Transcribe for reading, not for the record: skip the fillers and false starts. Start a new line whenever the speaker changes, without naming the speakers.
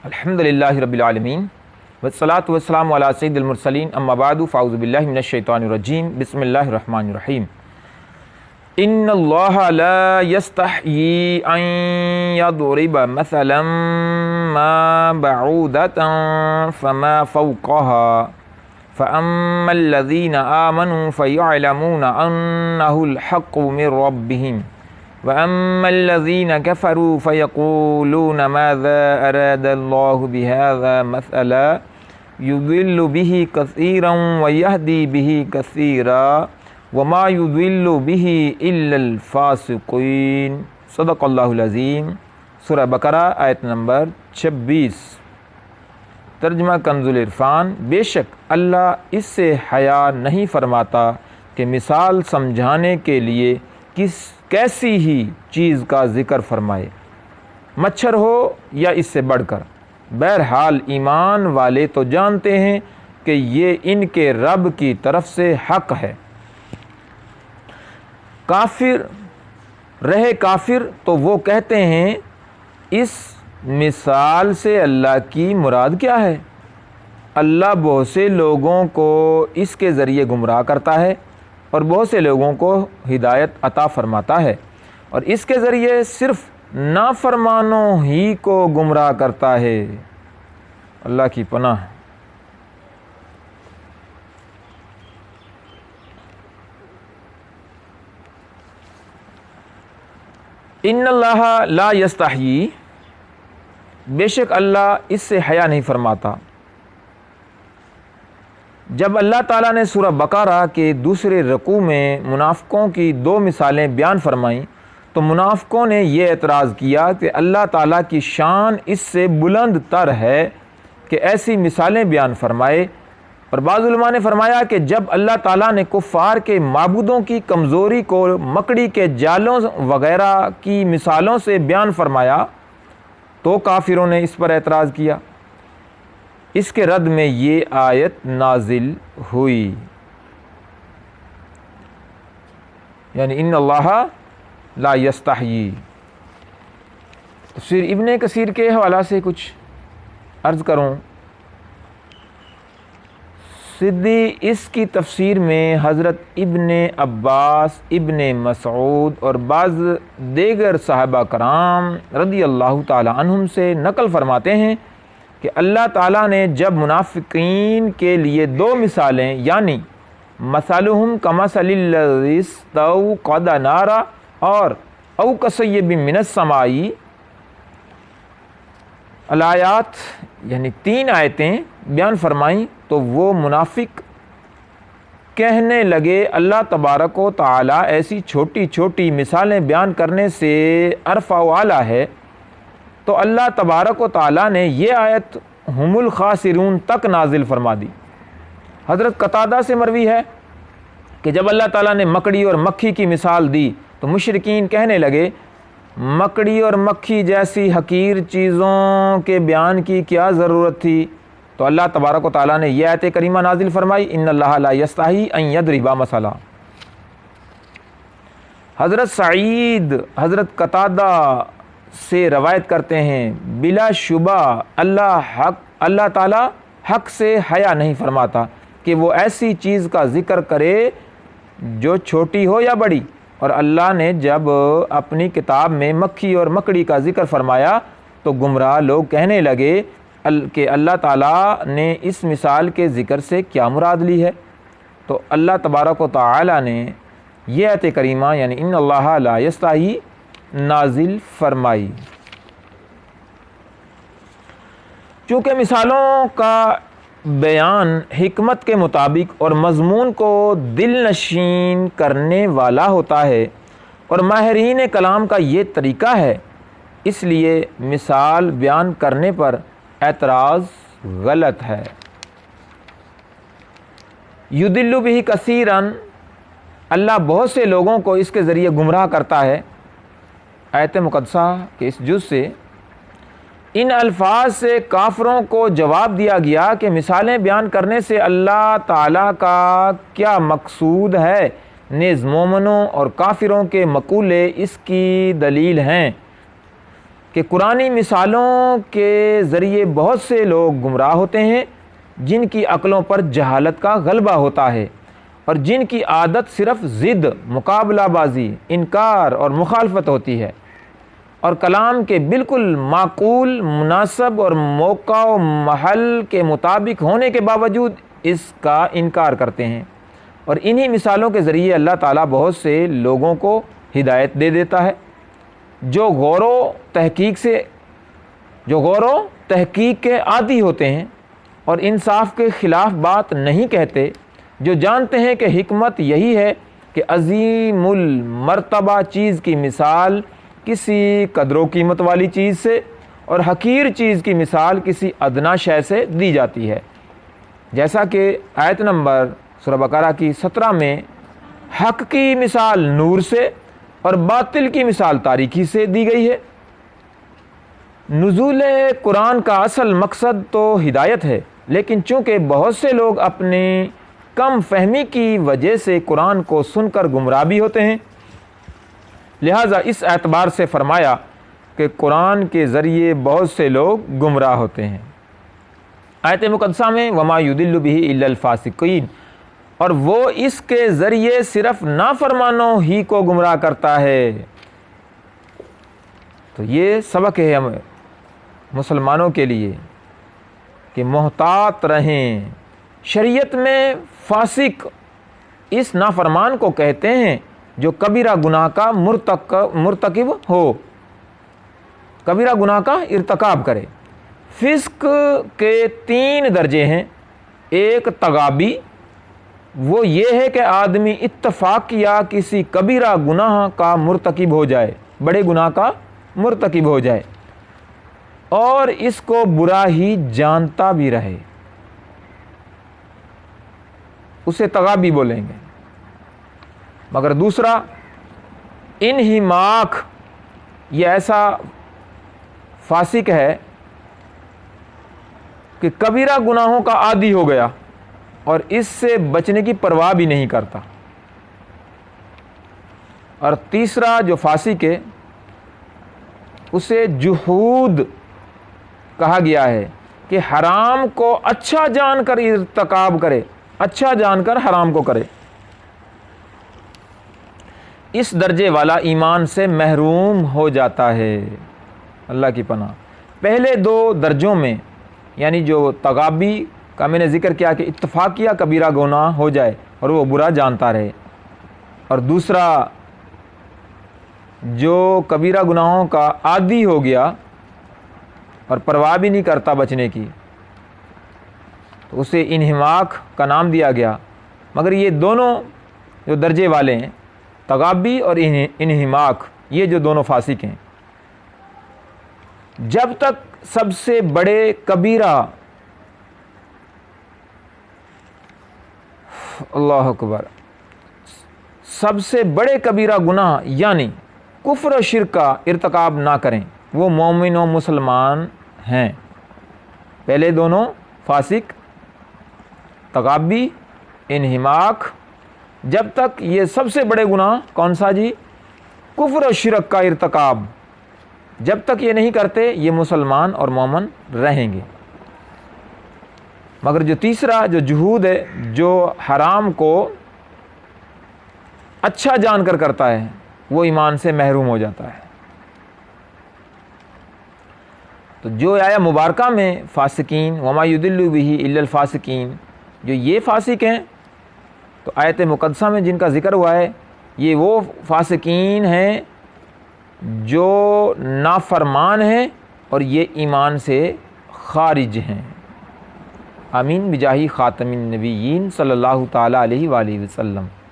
الحمدللہ رب العالمین والصلاة والسلام علی سید المرسلین اما بعد فاعوذ باللہ من الشیطان الرجیم بسم اللہ الرحمن الرحیم ان اللہ لا یستحیی ان یضرب مثلا ما بعودة فما فوقها فأما الذین آمنوا فیعلمون انہ الحق من ربهم وَأَمَّا الَّذِينَ كَفَرُوا فَيَقُولُونَ مَاذَا أَرَادَ اللَّهُ بِهَذَا مَثَلًا يُضِلُّ بِهِ كَثِيرًا وَيَهْدِي بِهِ كَثِيرًا وَمَا يُضِلُّ بِهِ إِلَّا الْفَاسِقِينَ صدق اللہ العظیم۔ سورہ بقرہ آیت نمبر 26۔ ترجمہ کنز العرفان۔ بے شک اللہ اس سے حیا نہیں فرماتا کہ مثال سمجھانے کے لیے کیسی ہی چیز کا ذکر فرمائے، مچھر ہو یا اس سے بڑھ کر۔ بہرحال ایمان والے تو جانتے ہیں کہ یہ ان کے رب کی طرف سے حق ہے۔ کافر تو وہ کہتے ہیں اس مثال سے اللہ کی مراد کیا ہے؟ اللہ بہت سے لوگوں کو اس کے ذریعے گمراہ کرتا ہے اور بہت سے لوگوں کو ہدایت عطا فرماتا ہے، اور اس کے ذریعے صرف نافرمانوں ہی کو گمراہ کرتا ہے۔ اللہ کی پناہ۔ ان اللہ لا یستحیی، بے شک اللہ اس سے حیا نہیں فرماتا۔ جب اللہ تعالیٰ نے سورہ بقرہ کے دوسرے رکوع میں منافقوں کی دو مثالیں بیان فرمائیں تو منافقوں نے یہ اعتراض کیا کہ اللہ تعالیٰ کی شان اس سے بلند تر ہے کہ ایسی مثالیں بیان فرمائے، اور بعض علماء نے فرمایا کہ جب اللہ تعالیٰ نے کفار کے معبودوں کی کمزوری کو مکڑی کے جالوں وغیرہ کی مثالوں سے بیان فرمایا تو کافروں نے اس پر اعتراض کیا۔ اس کے رد میں یہ آیت نازل ہوئی، یعنی ان اللہ لا یستحیی۔ تفسیر ابن کثیر کے حوالہ سے کچھ عرض کروں۔ سدی اس کی تفسیر میں حضرت ابن عباس، ابن مسعود اور بعض دیگر صحابہ کرام رضی اللہ تعالی عنہم سے نقل فرماتے ہیں کہ اللہ تعالیٰ نے جب منافقین کے لیے دو مثالیں یعنی مثلہم کمثل الذی استوقد نارا اور او کصیب من السماء الآیات یعنی 3 آیتیں بیان فرمائیں تو وہ منافق کہنے لگے اللہ تبارک و تعالیٰ ایسی چھوٹی چھوٹی مثالیں بیان کرنے سے عرفہ و اعلیٰ ہے، تو اللہ تبارک و تعالیٰ نے یہ آیت ہم الخاسرون تک نازل فرما دی۔ حضرت قتادہ سے مروی ہے کہ جب اللہ تعالیٰ نے مکڑی اور مکھی کی مثال دی تو مشرکین کہنے لگے مکڑی اور مکھی جیسی حقیر چیزوں کے بیان کی کیا ضرورت تھی؟ تو اللہ تبارک و تعالیٰ نے یہ آیت کریمہ نازل فرمائی ان اللہ لا یستحیی ان یضرب مثلا۔ حضرت سعید حضرت قتادہ سے روایت کرتے ہیں بلا شبہ اللہ تعالیٰ حق سے حیا نہیں فرماتا کہ وہ ایسی چیز کا ذکر کرے جو چھوٹی ہو یا بڑی، اور اللہ نے جب اپنی کتاب میں مکھی اور مکڑی کا ذکر فرمایا تو گمراہ لوگ کہنے لگے کہ اللہ تعالیٰ نے اس مثال کے ذکر سے کیا مراد لی ہے؟ تو اللہ تبارک و تعالیٰ نے یہ آیت کریمہ یعنی ان اللہ لا یستحیی نازل فرمائی۔ چونکہ مثالوں کا بیان حکمت کے مطابق اور مضمون کو دل نشین کرنے والا ہوتا ہے اور ماہرین کلام کا یہ طریقہ ہے، اس لیے مثال بیان کرنے پر اعتراض غلط ہے۔ یضل بہ کثیرا، اللہ بہت سے لوگوں کو اس کے ذریعے گمراہ کرتا ہے۔ آیت مقدسہ کے اس جز سے ان الفاظ سے کافروں کو جواب دیا گیا کہ مثالیں بیان کرنے سے اللہ تعالیٰ کا کیا مقصود ہے، نیز مومنوں اور کافروں کے مقولے اس کی دلیل ہیں۔ کہ قرآنی مثالوں کے ذریعے بہت سے لوگ گمراہ ہوتے ہیں جن کی عقلوں پر جہالت کا غلبہ ہوتا ہے اور جن کی عادت صرف ضد، مقابلہ بازی، انکار اور مخالفت ہوتی ہے، اور کلام کے بالکل معقول، مناسب اور موقع و محل کے مطابق ہونے کے باوجود اس کا انکار کرتے ہیں۔ اور انہی مثالوں کے ذریعے اللہ تعالیٰ بہت سے لوگوں کو ہدایت دے دیتا ہے جو غور و تحقیق کے عادی ہوتے ہیں اور انصاف کے خلاف بات نہیں کہتے، جو جانتے ہیں کہ حکمت یہی ہے کہ عظیم المرتبہ چیز کی مثال کسی قدر و قیمت والی چیز سے اور حقیر چیز کی مثال کسی ادنا شے سے دی جاتی ہے، جیسا کہ آیت نمبر سورہ بقرہ کی 17 میں حق کی مثال نور سے اور باطل کی مثال تاریکی سے دی گئی ہے۔ نزول قرآن کا اصل مقصد تو ہدایت ہے، لیکن چونکہ بہت سے لوگ اپنی کم فہمی کی وجہ سے قرآن کو سن کر گمراہ بھی ہوتے ہیں، لہٰذا اس اعتبار سے فرمایا کہ قرآن کے ذریعے بہت سے لوگ گمراہ ہوتے ہیں۔ آیت مقدسہ میں وما یضل بہ الا الفاسقین، اور وہ اس کے ذریعے صرف نافرمانوں ہی کو گمراہ کرتا ہے۔ تو یہ سبق ہے ہمیں مسلمانوں کے لیے کہ محتاط رہیں۔ شریعت میں فاسق اس نافرمان کو کہتے ہیں جو کبیرہ گناہ کا مرتکب ہو، کبیرہ گناہ کا ارتکاب کرے۔ فسق کے 3 درجے ہیں۔ ایک تغابی، وہ یہ ہے کہ آدمی اتفاق یا کسی کبیرہ گناہ کا مرتکب ہو جائے، بڑے گناہ کا مرتکب ہو جائے اور اس کو برا ہی جانتا بھی رہے، اسے تغابی بولیں گے۔ مگر دوسرا انہماک، یہ ایسا فاسق ہے کہ کبیرہ گناہوں کا عادی ہو گیا اور اس سے بچنے کی پرواہ بھی نہیں کرتا۔ اور تیسرا جو فاسق ہے اسے جحود کہا گیا ہے کہ حرام کو اچھا جان کر ارتکاب کرے، اچھا جان کر حرام کو کرے۔ اس درجے والا ایمان سے محروم ہو جاتا ہے، اللہ کی پناہ۔ پہلے 2 درجوں میں، یعنی جو تغابی کا میں نے ذکر کیا کہ اتفاقیہ کبیرہ گناہ ہو جائے اور وہ برا جانتا رہے، اور دوسرا جو کبیرہ گناہوں کا عادی ہو گیا اور پرواہ بھی نہیں کرتا بچنے کی، تو اسے انہماک کا نام دیا گیا۔ مگر یہ دونوں جو درجے والے ہیں، تغابی اور انہماک، یہ جو دونوں فاسق ہیں، جب تک سب سے بڑے کبیرہ، اللہ اکبر، سب سے بڑے کبیرہ گناہ یعنی کفر و شرک کا ارتکاب نہ کریں، وہ مومن و مسلمان ہیں۔ پہلے دونوں فاسق، تغابی، انہماک، جب تک یہ سب سے بڑے گناہ کون سا جی؟ کفر و شرک کا ارتکاب، جب تک یہ نہیں کرتے یہ مسلمان اور مومن رہیں گے۔ مگر جو تیسرا جو جحود ہے، جو حرام کو اچھا جان کر کرتا ہے، وہ ایمان سے محروم ہو جاتا ہے۔ تو جو آیا مبارکہ میں فاسقین وما یضل بہ الا الفاسقین، جو یہ فاسق ہیں، تو آیت مقدسہ میں جن کا ذکر ہوا ہے یہ وہ فاسقین ہیں جو نافرمان ہیں اور یہ ایمان سے خارج ہیں۔ آمین بجاہ خاتم النبیین صلی اللہ تعالیٰ علیہ وآلہ وسلم۔